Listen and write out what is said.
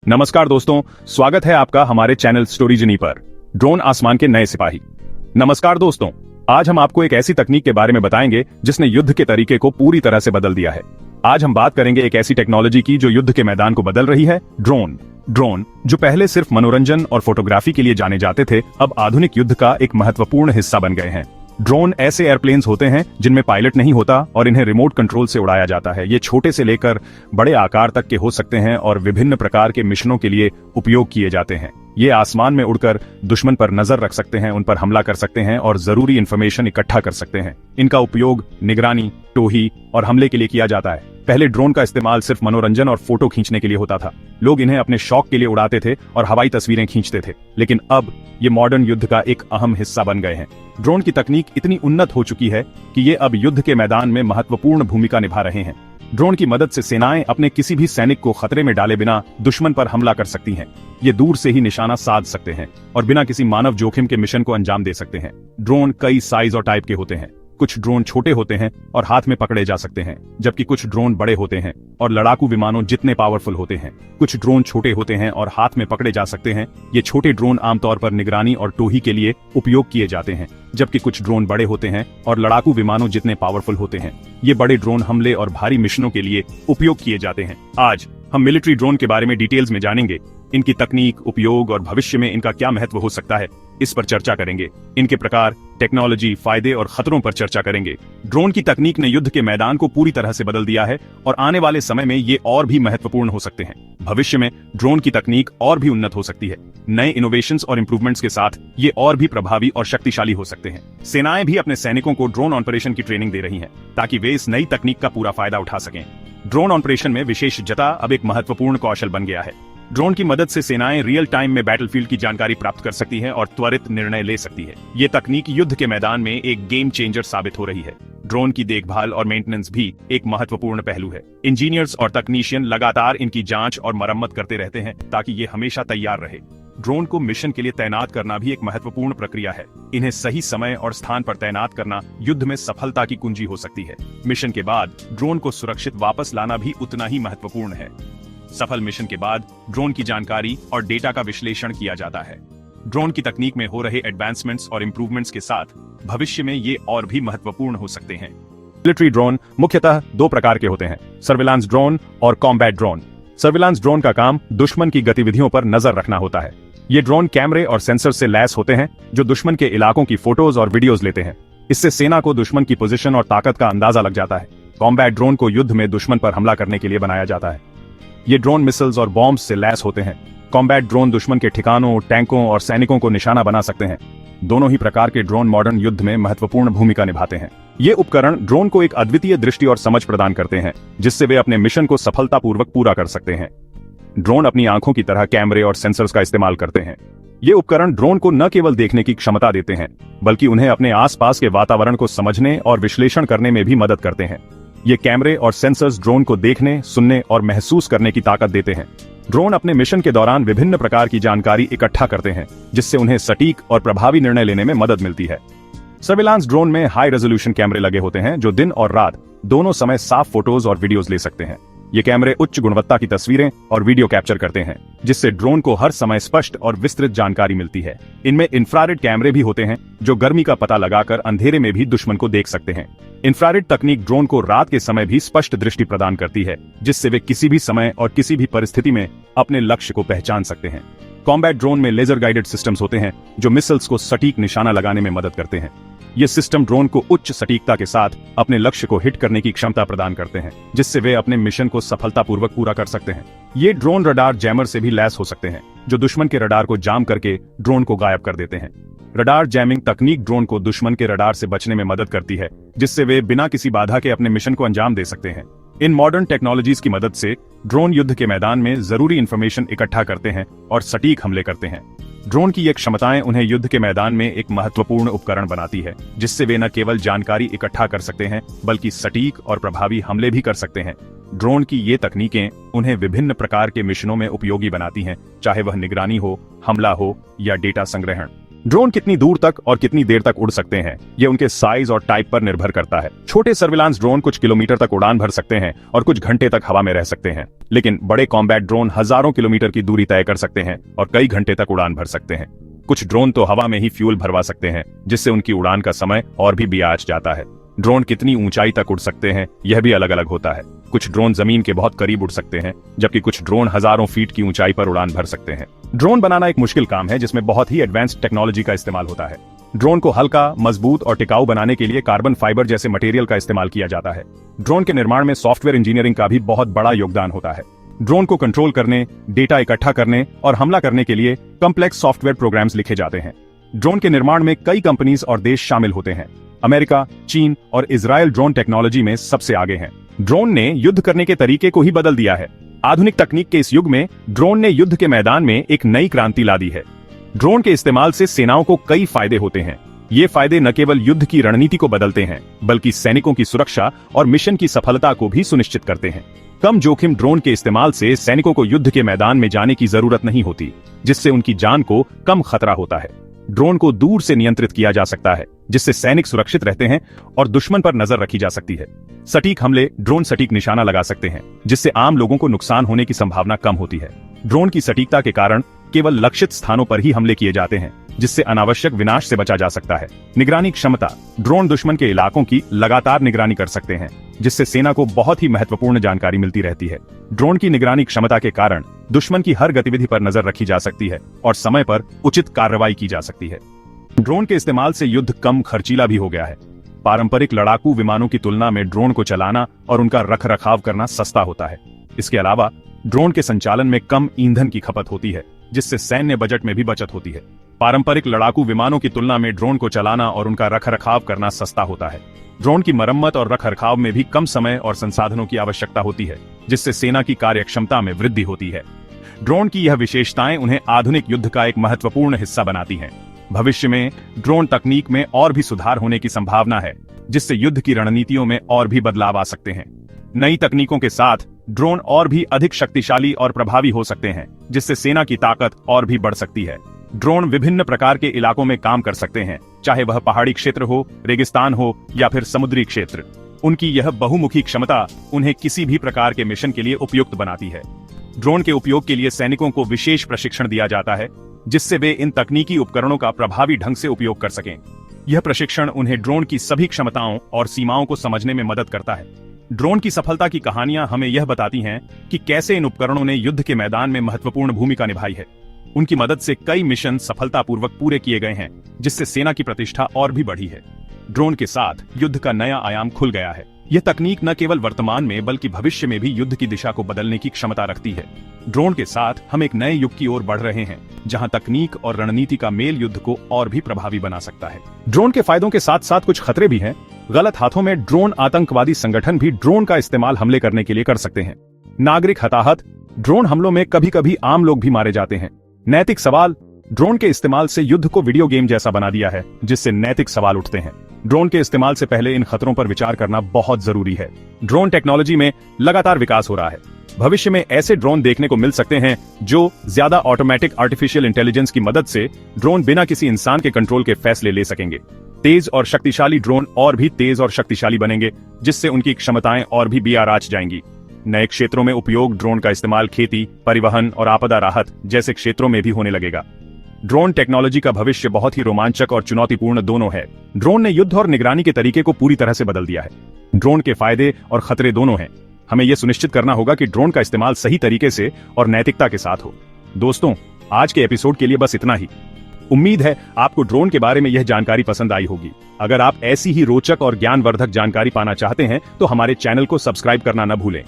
नमस्कार दोस्तों, स्वागत है आपका हमारे चैनल स्टोरीजनी पर। ड्रोन आसमान के नए सिपाही। नमस्कार दोस्तों, आज हम आपको एक ऐसी तकनीक के बारे में बताएंगे जिसने युद्ध के तरीके को पूरी तरह से बदल दिया है। आज हम बात करेंगे एक ऐसी टेक्नोलॉजी की जो युद्ध के मैदान को बदल रही है, ड्रोन जो पहले सिर्फ मनोरंजन और फोटोग्राफी के लिए जाने जाते थे, अब आधुनिक युद्ध का एक महत्वपूर्ण हिस्सा बन गए हैं। ड्रोन ऐसे एयरप्लेन्स होते हैं जिनमें पायलट नहीं होता और इन्हें रिमोट कंट्रोल से उड़ाया जाता है। ये छोटे से लेकर बड़े आकार तक के हो सकते हैं और विभिन्न प्रकार के मिशनों के लिए उपयोग किए जाते हैं। ये आसमान में उड़कर दुश्मन पर नजर रख सकते हैं, उन पर हमला कर सकते हैं और जरूरी इंफॉर्मेशन इकट्ठा कर सकते हैं। इनका उपयोग निगरानी, टोही और हमले के लिए किया जाता है। पहले ड्रोन का इस्तेमाल सिर्फ मनोरंजन और फोटो खींचने के लिए होता था। लोग इन्हें अपने शौक के लिए उड़ाते थे और हवाई तस्वीरें खींचते थे, लेकिन अब ये मॉडर्न युद्ध का एक अहम हिस्सा बन गए हैं। ड्रोन की तकनीक इतनी उन्नत हो चुकी है कि ये अब युद्ध के मैदान में महत्वपूर्ण भूमिका निभा रहे हैं। ड्रोन की मदद से सेनाएं अपने किसी भी सैनिक को खतरे में डाले बिना दुश्मन पर हमला कर सकती हैं। ये दूर से ही निशाना साध सकते हैं और बिना किसी मानव जोखिम के मिशन को अंजाम दे सकते हैं। ड्रोन कई साइज और टाइप के होते हैं। कुछ ड्रोन छोटे होते हैं और हाथ में पकड़े जा सकते हैं, जबकि कुछ ड्रोन बड़े होते हैं और लड़ाकू विमानों जितने पावरफुल होते हैं। कुछ ड्रोन छोटे होते हैं और हाथ में पकड़े जा सकते हैं। ये छोटे ड्रोन आमतौर पर निगरानी और टोही के लिए उपयोग किए जाते हैं, जबकि कुछ ड्रोन बड़े होते हैं और लड़ाकू विमानों जितने पावरफुल होते हैं। ये बड़े ड्रोन हमले और भारी मिशनों के लिए उपयोग किए जाते हैं। आज हम मिलिट्री ड्रोन के बारे में डिटेल्स में जानेंगे। इनकी तकनीक, उपयोग और भविष्य में इनका क्या महत्व हो सकता है, इस पर चर्चा करेंगे। इनके प्रकार, टेक्नोलॉजी, फायदे और खतरों पर चर्चा करेंगे। ड्रोन की तकनीक ने युद्ध के मैदान को पूरी तरह से बदल दिया है और आने वाले समय में ये और भी महत्वपूर्ण हो सकते हैं। भविष्य में ड्रोन की तकनीक और भी उन्नत हो सकती है। नए इनोवेशंस और इंप्रूवमेंट्स के साथ ये और भी प्रभावी और शक्तिशाली हो सकते हैं। सेनाएं भी अपने सैनिकों को ड्रोन ऑपरेशन की ट्रेनिंग दे रही हैं, ताकि वे इस नई तकनीक का पूरा फायदा उठा सकें। ड्रोन ऑपरेशन में विशेषज्ञता अब एक महत्वपूर्ण कौशल बन गया है। ड्रोन की मदद से सेनाएं रियल टाइम में बैटलफील्ड की जानकारी प्राप्त कर सकती हैं और त्वरित निर्णय ले सकती है। ये तकनीक युद्ध के मैदान में एक गेम चेंजर साबित हो रही है। ड्रोन की देखभाल और मेंटेनेंस भी एक महत्वपूर्ण पहलू है। इंजीनियर्स और तकनीशियन लगातार इनकी जांच और मरम्मत करते रहते हैं, ताकि ये हमेशा तैयार रहे। ड्रोन को मिशन के लिए तैनात करना भी एक महत्वपूर्ण प्रक्रिया है। इन्हें सही समय और स्थान पर तैनात करना युद्ध में सफलता की कुंजी हो सकती है। मिशन के बाद ड्रोन को सुरक्षित वापस लाना भी उतना ही महत्वपूर्ण है। सफल मिशन के बाद ड्रोन की जानकारी और डेटा का विश्लेषण किया जाता है। ड्रोन की तकनीक में हो रहे एडवांसमेंट्स और इंप्रूवमेंट्स के साथ भविष्य में ये और भी महत्वपूर्ण हो सकते हैं। मिलिट्री ड्रोन मुख्यतः दो प्रकार के होते हैं, सर्विलांस ड्रोन और कॉम्बैट ड्रोन। सर्विलांस ड्रोन का काम दुश्मन की गतिविधियों पर नजर रखना होता है। ये ड्रोन कैमरे और सेंसर से लैस होते हैं, जो दुश्मन के इलाकों की फोटोज और वीडियोज लेते हैं। इससे सेना को दुश्मन की पोजीशन और ताकत का अंदाजा लग जाता है। कॉम्बैट ड्रोन को युद्ध में दुश्मन पर हमला करने के लिए बनाया जाता है। ये ड्रोन मिसाइल्स और बॉम्ब्स से लैस होते हैं। कॉम्बैट ड्रोन दुश्मन के ठिकानों, टैंकों और सैनिकों को निशाना बना सकते हैं। दोनों ही प्रकार के ड्रोन मॉडर्न युद्ध में महत्वपूर्ण भूमिका निभाते हैं। ये उपकरण ड्रोन को एक अद्वितीय दृष्टि और समझ प्रदान करते हैं, जिससे वे अपने मिशन को सफलतापूर्वक पूरा कर सकते हैं। ड्रोन अपनी आंखों की तरह कैमरे और सेंसर्स का इस्तेमाल करते हैं। ये उपकरण ड्रोन को न केवल देखने की क्षमता देते हैं, बल्कि उन्हें अपने आसपास के वातावरण को समझने और विश्लेषण करने में भी मदद करते हैं। ये कैमरे और सेंसर्स ड्रोन को देखने, सुनने और महसूस करने की ताकत देते हैं। ड्रोन अपने मिशन के दौरान विभिन्न प्रकार की जानकारी इकट्ठा करते हैं, जिससे उन्हें सटीक और प्रभावी निर्णय लेने में मदद मिलती है। सर्विलांस ड्रोन में हाई रेजोल्यूशन कैमरे लगे होते हैं, जो दिन और रात दोनों समय साफ फोटोज और वीडियोज ले सकते हैं। ये कैमरे उच्च गुणवत्ता की तस्वीरें और वीडियो कैप्चर करते हैं, जिससे ड्रोन को हर समय स्पष्ट और विस्तृत जानकारी मिलती है। इनमें इंफ्रारेड कैमरे भी होते हैं, जो गर्मी का पता लगाकर अंधेरे में भी दुश्मन को देख सकते हैं। इंफ्रारेड तकनीक ड्रोन को रात के समय भी स्पष्ट दृष्टि प्रदान करती है, जिससे वे किसी भी समय और किसी भी परिस्थिति में अपने लक्ष्य को पहचान सकते हैं। कॉम्बैट ड्रोन में लेजर गाइडेड सिस्टम्स होते हैं, जो मिसाइल्स को सटीक निशाना लगाने में मदद करते हैं। ये सिस्टम ड्रोन को उच्च सटीकता के साथ अपने लक्ष्य को हिट करने की क्षमता प्रदान करते हैं, जिससे वे अपने मिशन को सफलतापूर्वक पूरा कर सकते हैं। ये ड्रोन रडार जैमर से भी लैस हो सकते हैं, जो दुश्मन के रडार को जाम करके ड्रोन को गायब कर देते हैं। रडार जैमिंग तकनीक ड्रोन को दुश्मन के रडार से बचने में मदद करती है, जिससे वे बिना किसी बाधा के अपने मिशन को अंजाम दे सकते हैं। इन मॉडर्न टेक्नोलॉजीज की मदद से ड्रोन युद्ध के मैदान में जरूरी इंफॉर्मेशन इकट्ठा करते हैं और सटीक हमले करते हैं। ड्रोन की ये क्षमताएं उन्हें युद्ध के मैदान में एक महत्वपूर्ण उपकरण बनाती है, जिससे वे न केवल जानकारी इकट्ठा कर सकते हैं, बल्कि सटीक और प्रभावी हमले भी कर सकते हैं। ड्रोन की ये तकनीकें उन्हें विभिन्न प्रकार के मिशनों में उपयोगी बनाती हैं, चाहे वह निगरानी हो, हमला हो या डेटा संग्रहण। ड्रोन कितनी दूर तक और कितनी देर तक उड़ सकते हैं, ये उनके साइज और टाइप पर निर्भर करता है। छोटे सर्विलांस ड्रोन कुछ किलोमीटर तक उड़ान भर सकते हैं और कुछ घंटे तक हवा में रह सकते हैं, लेकिन बड़े कॉम्बैट ड्रोन हजारों किलोमीटर की दूरी तय कर सकते हैं और कई घंटे तक उड़ान भर सकते हैं। कुछ ड्रोन तो हवा में ही फ्यूल भरवा सकते हैं, जिससे उनकी उड़ान का समय और भी ब्याज जाता है। ड्रोन कितनी ऊंचाई तक उड़ सकते हैं, यह भी अलग अलग होता है। कुछ ड्रोन जमीन के बहुत करीब उड़ सकते हैं, जबकि कुछ ड्रोन हजारों फीट की ऊंचाई पर उड़ान भर सकते हैं। ड्रोन बनाना एक मुश्किल काम है, जिसमें बहुत ही एडवांस्ड टेक्नोलॉजी का इस्तेमाल होता है। ड्रोन को हल्का, मजबूत और टिकाऊ बनाने के लिए कार्बन फाइबर जैसे मटेरियल का इस्तेमाल किया जाता है। ड्रोन के निर्माण में सॉफ्टवेयर इंजीनियरिंग का भी बहुत बड़ा योगदान होता है। ड्रोन को कंट्रोल करने, डेटा इकट्ठा करने और हमला करने के लिए कॉम्प्लेक्स सॉफ्टवेयर प्रोग्राम्स लिखे जाते हैं। ड्रोन के निर्माण में कई कंपनीज और देश शामिल होते हैं। अमेरिका, चीन और इजराइल ड्रोन टेक्नोलॉजी में सबसे आगे हैं। ड्रोन ने युद्ध करने के तरीके को ही बदल दिया है। आधुनिक तकनीक के इस युग में ड्रोन ने युद्ध के मैदान में एक नई क्रांति ला दी है। ड्रोन के इस्तेमाल से सेनाओं को कई फायदे होते हैं। ये फायदे न केवल युद्ध की रणनीति को बदलते हैं, बल्कि सैनिकों की सुरक्षा और मिशन की सफलता को भी सुनिश्चित करते हैं। कम जोखिम ड्रोन के इस्तेमाल से सैनिकों को युद्ध के मैदान में जाने की जरूरत नहीं होती, जिससे उनकी जान को कम खतरा होता है। ड्रोन को दूर से नियंत्रित किया जा सकता है, जिससे सैनिक सुरक्षित रहते हैं और दुश्मन पर नजर रखी जा सकती है। सटीक हमले, ड्रोन सटीक निशाना लगा सकते हैं, जिससे आम लोगों को नुकसान होने की संभावना कम होती है। ड्रोन की सटीकता के कारण केवल लक्षित स्थानों पर ही हमले किए जाते हैं, जिससे अनावश्यक विनाश से बचा जा सकता है। निगरानी क्षमता, ड्रोन दुश्मन के इलाकों की लगातार निगरानी कर सकते हैं, जिससे सेना को बहुत ही महत्वपूर्ण जानकारी मिलती रहती है। ड्रोन की निगरानी क्षमता के कारण दुश्मन की हर गतिविधि पर नजर रखी जा सकती है और समय पर उचित कार्रवाई की जा सकती है। ड्रोन के इस्तेमाल से युद्ध कम खर्चीला भी हो गया है। पारंपरिक लड़ाकू विमानों की तुलना में ड्रोन को चलाना और उनका रखरखाव करना सस्ता होता है। इसके अलावा ड्रोन के संचालन में कम ईंधन की खपत होती है, जिससे सैन्य बजट में भी बचत होती है। पारंपरिक लड़ाकू विमानों की तुलना में ड्रोन को चलाना और उनका रखरखाव करना सस्ता होता है। ड्रोन की मरम्मत और रखरखाव में भी कम समय और संसाधनों की आवश्यकता होती है, जिससे सेना की कार्यक्षमता में वृद्धि होती है। ड्रोन की यह विशेषताएं उन्हें आधुनिक युद्ध का एक महत्वपूर्ण हिस्सा बनाती हैं। भविष्य में ड्रोन तकनीक में और भी सुधार होने की संभावना है, जिससे युद्ध की रणनीतियों में और भी बदलाव आ सकते हैं। नई तकनीकों के साथ ड्रोन और भी अधिक शक्तिशाली और प्रभावी हो सकते हैं, जिससे सेना की ताकत और भी बढ़ सकती है। ड्रोन विभिन्न प्रकार के इलाकों में काम कर सकते हैं, चाहे वह पहाड़ी क्षेत्र हो, रेगिस्तान हो या फिर समुद्री क्षेत्र। उनकी यह बहुमुखी क्षमता उन्हें किसी भी प्रकार के मिशन के लिए उपयुक्त बनाती है। ड्रोन के उपयोग के लिए सैनिकों को विशेष प्रशिक्षण दिया जाता है, जिससे वे इन तकनीकी उपकरणों का प्रभावी ढंग से उपयोग कर सकें। यह प्रशिक्षण उन्हें ड्रोन की सभी क्षमताओं और सीमाओं को समझने में मदद करता है। ड्रोन की सफलता की कहानियां हमें यह बताती हैं कि कैसे इन उपकरणों ने युद्ध के मैदान में महत्वपूर्ण भूमिका निभाई है। उनकी मदद से कई मिशन सफलतापूर्वक पूरे किए गए हैं, जिससे सेना की प्रतिष्ठा और भी बढ़ी है। ड्रोन के साथ युद्ध का नया आयाम खुल गया है। यह तकनीक न केवल वर्तमान में बल्कि भविष्य में भी युद्ध की दिशा को बदलने की क्षमता रखती है। ड्रोन के साथ हम एक नए युग की ओर बढ़ रहे हैं, जहां तकनीक और रणनीति का मेल युद्ध को और भी प्रभावी बना सकता है। ड्रोन के फायदों के साथ साथ कुछ खतरे भी हैं। गलत हाथों में ड्रोन आतंकवादी संगठन भी ड्रोन का इस्तेमाल हमले करने के लिए कर सकते हैं। नागरिक हताहत, ड्रोन हमलों में कभी कभी आम लोग भी मारे जाते हैं। नैतिक सवाल, ड्रोन के इस्तेमाल से युद्ध को वीडियो गेम जैसा बना दिया है, जिससे नैतिक सवाल उठते हैं। ड्रोन के इस्तेमाल से पहले इन खतरों पर विचार करना बहुत जरूरी है। ड्रोन टेक्नोलॉजी में लगातार विकास हो रहा है। भविष्य में ऐसे ड्रोन देखने को मिल सकते हैं जो ज्यादा ऑटोमेटिक आर्टिफिशियल इंटेलिजेंस की मदद से ड्रोन बिना किसी इंसान के कंट्रोल के फैसले ले सकेंगे। तेज और शक्तिशाली ड्रोन और भी तेज और शक्तिशाली बनेंगे, जिससे उनकी क्षमताएं और भी बेआराच जाएंगी। नए क्षेत्रों में उपयोग ड्रोन का इस्तेमाल खेती, परिवहन और आपदा राहत जैसे क्षेत्रों में भी होने लगेगा। ड्रोन टेक्नोलॉजी का भविष्य बहुत ही रोमांचक और चुनौतीपूर्ण दोनों है। ड्रोन ने युद्ध और निगरानी के तरीके को पूरी तरह से बदल दिया है। ड्रोन के फायदे और खतरे दोनों हैं। हमें यह सुनिश्चित करना होगा कि ड्रोन का इस्तेमाल सही तरीके से और नैतिकता के साथ हो। दोस्तों, आज के एपिसोड के लिए बस इतना ही। उम्मीद है आपको ड्रोन के बारे में यह जानकारी पसंद आई होगी। अगर आप ऐसी ही रोचक और ज्ञानवर्धक जानकारी पाना चाहते हैं तो हमारे चैनल को सब्सक्राइब करना न भूलें।